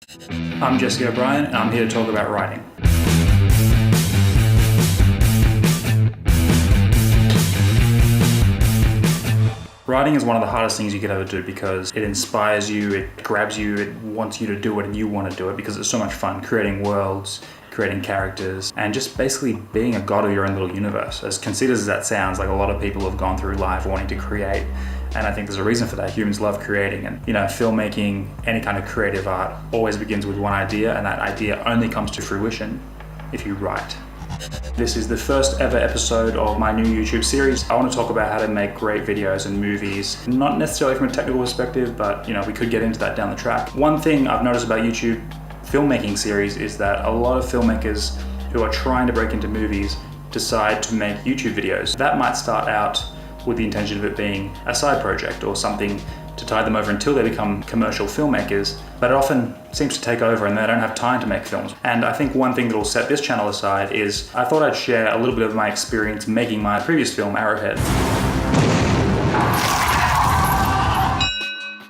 I'm Jesse O'Brien, and I'm here to talk about writing. Writing is one of the hardest things you could ever do because it inspires you, it grabs you, it wants you to do it and you want to do it because it's so much fun creating worlds, creating characters, and just basically being a god of your own little universe. As conceited as that sounds, like a lot of people have gone through life wanting to create, and I think there's a reason for that. Humans love creating, and filmmaking, any kind of creative art always begins with one idea, and that idea only comes to fruition if you write. This is the first ever episode of my new YouTube series. I want to talk about how to make great videos and movies, not necessarily from a technical perspective, but we could get into that down the track. One thing I've noticed about YouTube filmmaking series is that a lot of filmmakers who are trying to break into movies decide to make YouTube videos. That might start out with the intention of it being a side project or something to tide them over until they become commercial filmmakers, but it often seems to take over and they don't have time to make films. And I think one thing that will set this channel aside is I thought I'd share a little bit of my experience making my previous film, Arrowhead,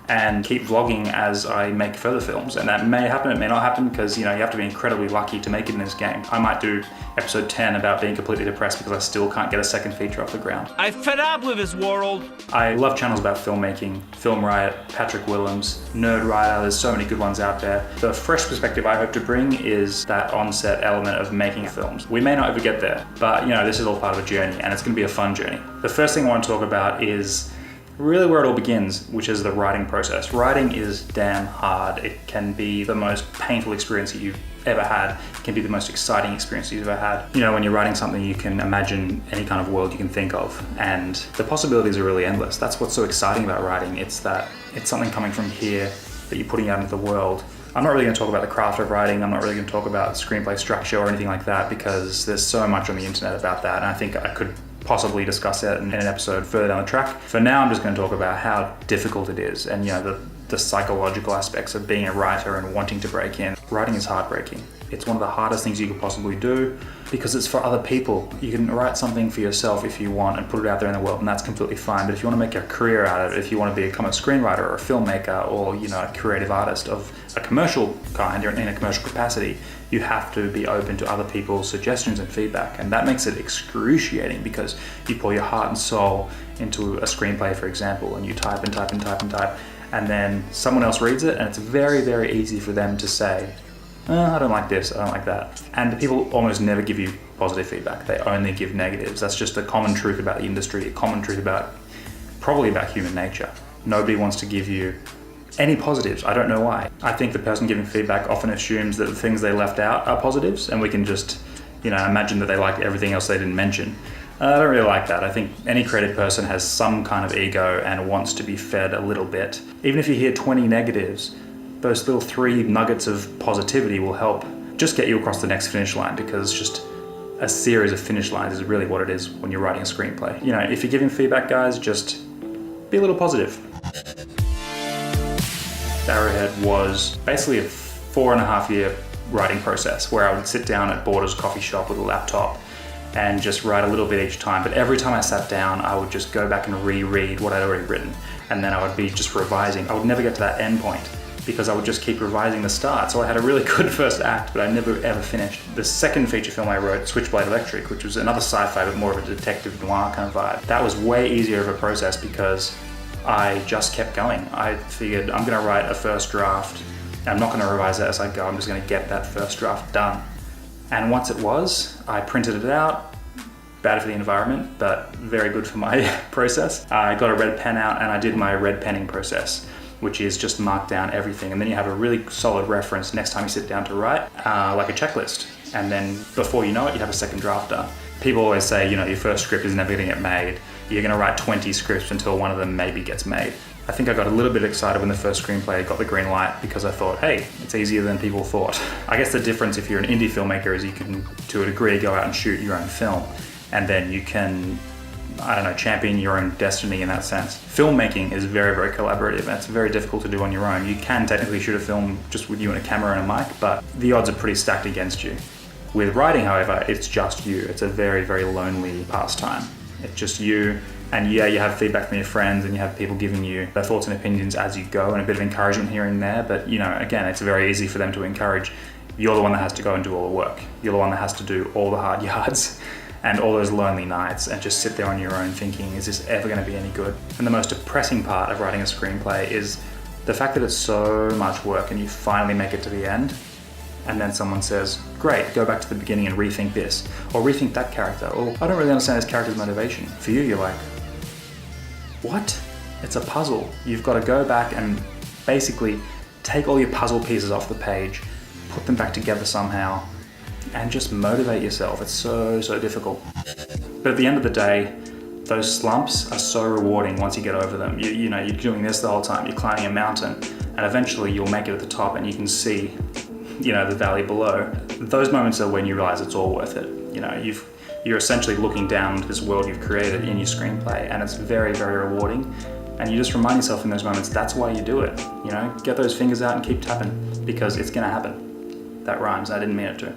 and keep vlogging as I make further films. And that may happen, it may not happen, because you have to be incredibly lucky to make it in this game. I might do episode 10 about being completely depressed because I still can't get a second feature off the ground. I'm fed up with this world. I love channels about filmmaking, Film Riot, Patrick Willems, Nerd Writer, there's so many good ones out there. The fresh perspective I hope to bring is that on-set element of making films. We may not ever get there, but this is all part of a journey, and it's gonna be a fun journey. The first thing I want to talk about is really where it all begins, which is the writing process. Writing is damn hard. It can be the most painful experience that you've ever had. It can be the most exciting experience you've ever had. When you're writing something, you can imagine any kind of world you can think of, and the possibilities are really endless. That's what's so exciting about writing. It's that it's something coming from here that you're putting out into the world. I'm not really going to talk about the craft of writing. I'm not really going to talk about screenplay structure or anything like that because there's so much on the internet about that, and I think I could possibly discuss it in an episode further down the track. For now, I'm just going to talk about how difficult it is and the psychological aspects of being a writer and wanting to break in. Writing is heartbreaking. It's one of the hardest things you could possibly do because it's for other people. You can write something for yourself if you want and put it out there in the world, and that's completely fine. But if you want to make a career out of it, if you want to become a screenwriter or a filmmaker or a creative artist of a commercial kind or in a commercial capacity, you have to be open to other people's suggestions and feedback. And that makes it excruciating because you pour your heart and soul into a screenplay, for example, and you type and type and type and type, and then someone else reads it, and it's very, very easy for them to say, I don't like this, I don't like that. And people almost never give you positive feedback. They only give negatives. That's just a common truth about the industry, a common truth probably about human nature. Nobody wants to give you any positives. I don't know why. I think the person giving feedback often assumes that the things they left out are positives, and we can just, imagine that they liked everything else they didn't mention. I don't really like that. I think any creative person has some kind of ego and wants to be fed a little bit. Even if you hear 20 negatives, those little 3 nuggets of positivity will help just get you across the next finish line, because just a series of finish lines is really what it is when you're writing a screenplay. If you're giving feedback, guys, just be a little positive. Arrowhead was basically a 4.5-year writing process where I would sit down at Borders coffee shop with a laptop and just write a little bit each time. But every time I sat down, I would just go back and reread what I'd already written. And then I would be just revising. I would never get to that end point because I would just keep revising the start. So I had a really good first act, but I never ever finished. The second feature film I wrote, Switchblade Electric, which was another sci-fi, but more of a detective noir kind of vibe. That was way easier of a process because I just kept going. I figured I'm gonna write a first draft. I'm not gonna revise it as I go. I'm just gonna get that first draft done. And once it was, I printed it out. Bad for the environment, but very good for my process. I got a red pen out and I did my red penning process, which is just mark down everything. And then you have a really solid reference next time you sit down to write, like a checklist. And then before you know it, you have a second draft done. People always say, your first script is never gonna get made. You're gonna write 20 scripts until one of them maybe gets made. I think I got a little bit excited when the first screenplay got the green light because I thought, hey, it's easier than people thought. I guess the difference if you're an indie filmmaker is you can, to a degree, go out and shoot your own film. And then you can, champion your own destiny in that sense. Filmmaking is very, very collaborative, and it's very difficult to do on your own. You can technically shoot a film just with you and a camera and a mic, but the odds are pretty stacked against you. With writing, however, it's just you. It's a very, very lonely pastime. It's just you And yeah, you have feedback from your friends and you have people giving you their thoughts and opinions as you go and a bit of encouragement here and there. But you know, again, it's very easy for them to encourage. You're the one that has to go and do all the work. You're the one that has to do all the hard yards and all those lonely nights and just sit there on your own thinking, is this ever going to be any good? And the most depressing part of writing a screenplay is the fact that it's so much work and you finally make it to the end and then someone says, great, go back to the beginning and rethink this, or rethink that character, or I don't really understand this character's motivation. For you, you're like, what? It's a puzzle. You've got to go back and basically take all your puzzle pieces off the page, put them back together somehow, and just motivate yourself. It's so difficult. But at the end of the day, those slumps are so rewarding once you get over them. You know, you're doing this the whole time, you're climbing a mountain, and eventually you'll make it at the top and you can see, you know, the valley below. Those moments are when you realize it's all worth it. You know, you're essentially looking down into this world you've created in your screenplay, and it's very rewarding. And you just remind yourself in those moments, that's why you do it. You know, get those fingers out and keep tapping, because it's gonna happen. That rhymes, I didn't mean it to.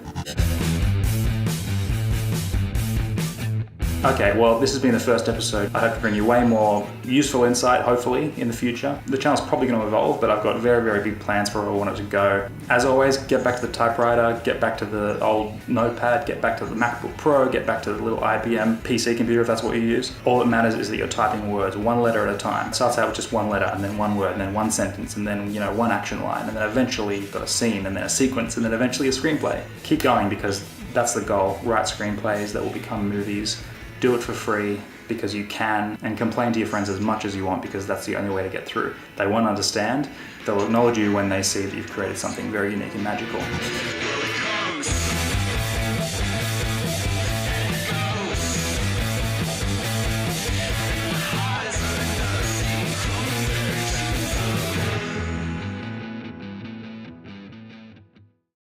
Okay, well, this has been the first episode. I hope to bring you way more useful insight, hopefully, in the future. The channel's probably going to evolve, but I've got very big plans for where I want it to go. As always, get back to the typewriter, get back to the old notepad, get back to the MacBook Pro, get back to the little IBM PC computer if that's what you use. All that matters is that you're typing words one letter at a time. It starts out with just one letter, and then one word, and then one sentence, and then, you know, one action line, and then eventually you've got a scene, and then a sequence, and then eventually a screenplay. Keep going, because that's the goal. Write screenplays that will become movies. Do it for free because you can, and complain to your friends as much as you want, because that's the only way to get through. They won't understand. They'll acknowledge you when they see that you've created something very unique and magical.